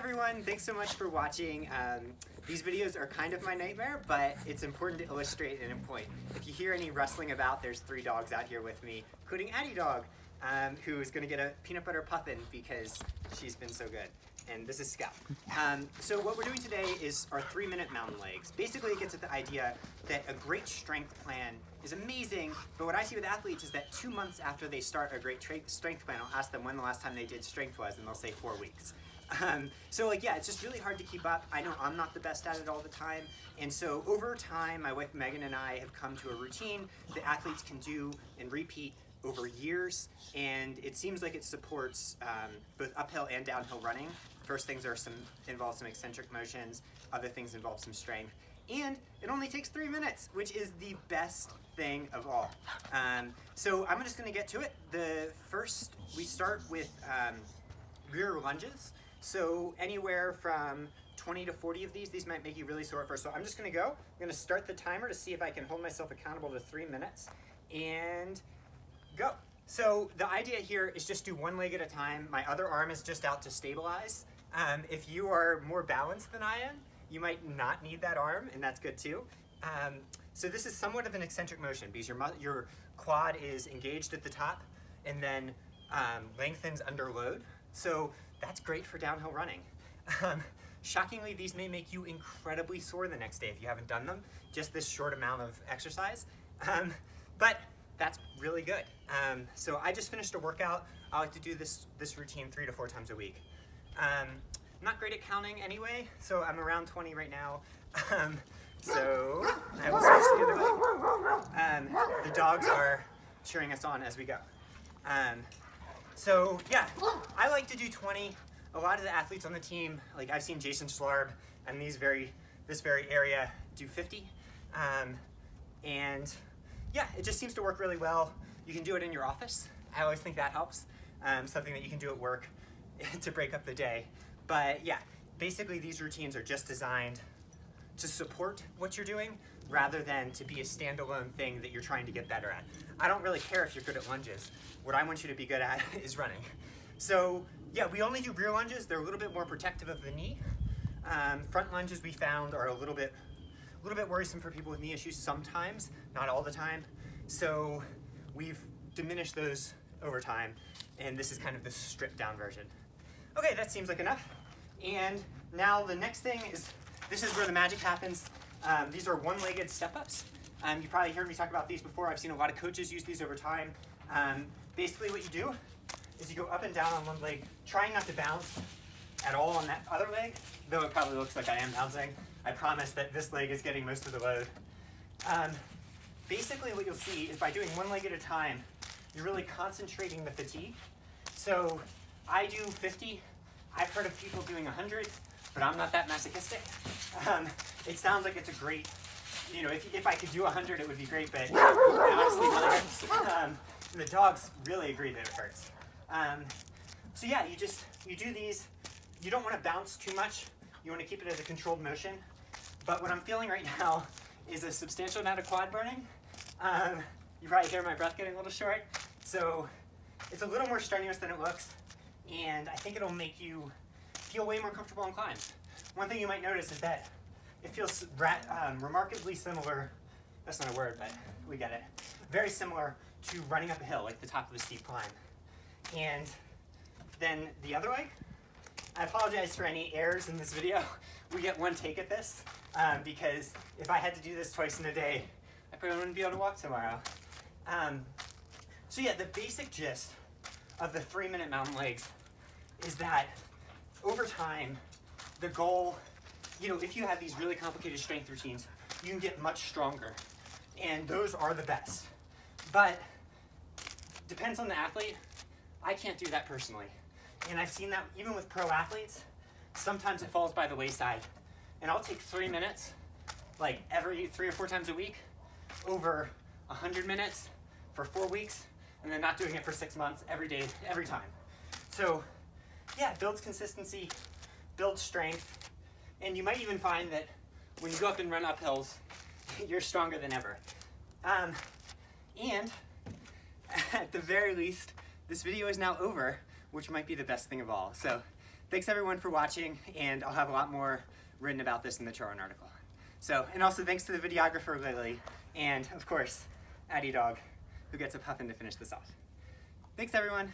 everyone, thanks so much for watching. These videos are kind of my nightmare, but it's important to illustrate an point. If you hear any rustling about, there's 3 dogs out here with me, including Addie Dog, who is going to get a peanut butter puffin because she's been so good. And this is Scout. So what we're doing today is our 3-minute mountain legs. Basically, it gets at the idea that a great strength plan is amazing, but what I see with athletes is that 2 months after they start a great strength plan, I'll ask them when the last time they did strength was, and they'll say 4 weeks. So yeah, it's just really hard to keep up. I know I'm not the best at it all the time, and so over time, my wife Megan and I have come to a routine that athletes can do and repeat over years, and it seems like it supports both uphill and downhill running. First things involve some eccentric motions, other things involve some strength, and it only takes 3 minutes, which is the best thing of all. So I'm just going to get to it. We start with rear lunges. So anywhere from 20 to 40 of these might make you really sore at first. So I'm just going to go. I'm going to start the timer to see if I can hold myself accountable to 3 minutes, and go. So the idea here is just do one leg at a time. My other arm is just out to stabilize. If you are more balanced than I am, you might not need that arm, and that's good too. So this is somewhat of an eccentric motion because your quad is engaged at the top and then lengthens under load. So that's great for downhill running. Shockingly, these may make you incredibly sore the next day if you haven't done them, just this short amount of exercise. But that's really good. So I just finished a workout. I like to do this routine 3 to 4 times a week. I'm not great at counting anyway, so I'm around 20 right now. So I will switch to the other leg. The dogs are cheering us on as we go. So yeah, I like to do 20. A lot of the athletes on the team, like I've seen Jason Schlarb and this very area do 50. And yeah, it just seems to work really well. You can do it in your office. I always think that helps. Something that you can do at work to break up the day. But yeah, basically these routines are just designed to support what you're doing rather than to be a standalone thing that you're trying to get better at. I don't really care if you're good at lunges. What I want you to be good at is running. So yeah, we only do rear lunges. They're a little bit more protective of the knee. Front lunges we found are a little bit worrisome for people with knee issues sometimes, not all the time. So we've diminished those over time, and this is kind of the stripped down version. Okay, that seems like enough. And now the next thing is, this is where the magic happens. These are one-legged step-ups. You probably heard me talk about these before. I've seen a lot of coaches use these over time. Basically what you do is you go up and down on one leg, trying not to bounce at all on that other leg, though it probably looks like I am bouncing. I promise that this leg is getting most of the load. Basically what you'll see is by doing one leg at a time, you're really concentrating the fatigue. So I do 50. I've heard of people doing 100, but I'm not that masochistic. It sounds like it's a great, if I could do 100, it would be great, but it honestly really hurts. The dogs really agree that it hurts. So yeah, you do these. You don't want to bounce too much. You want to keep it as a controlled motion. But what I'm feeling right now is a substantial amount of quad burning. You probably hear my breath getting a little short. So it's a little more strenuous than it looks. And I think it'll make you feel way more comfortable on climbs. One thing you might notice is that it feels remarkably similar, that's not a word, but we get it, very similar to running up a hill, like the top of a steep climb. And then the other leg, I apologize for any errors in this video. We get one take at this, because if I had to do this twice in a day, I probably wouldn't be able to walk tomorrow. So yeah, the basic gist of the 3-minute mountain legs is that over time, the goal, if you have these really complicated strength routines, you can get much stronger, and those are the best. But depends on the athlete. I can't do that personally. And I've seen that even with pro athletes, sometimes it falls by the wayside. And I'll take 3 minutes, like every 3 or 4 times a week, over 100 minutes for 4 weeks, and then not doing it for 6 months, every day, every time. So yeah, it builds consistency, builds strength, and you might even find that when you go up and run up hills, you're stronger than ever. And at the very least, this video is now over, which might be the best thing of all. So thanks everyone for watching, and I'll have a lot more written about this in the Charron article. So, and also thanks to the videographer Lily, and of course, Addie Dog, who gets a puffin to finish this off. Thanks everyone.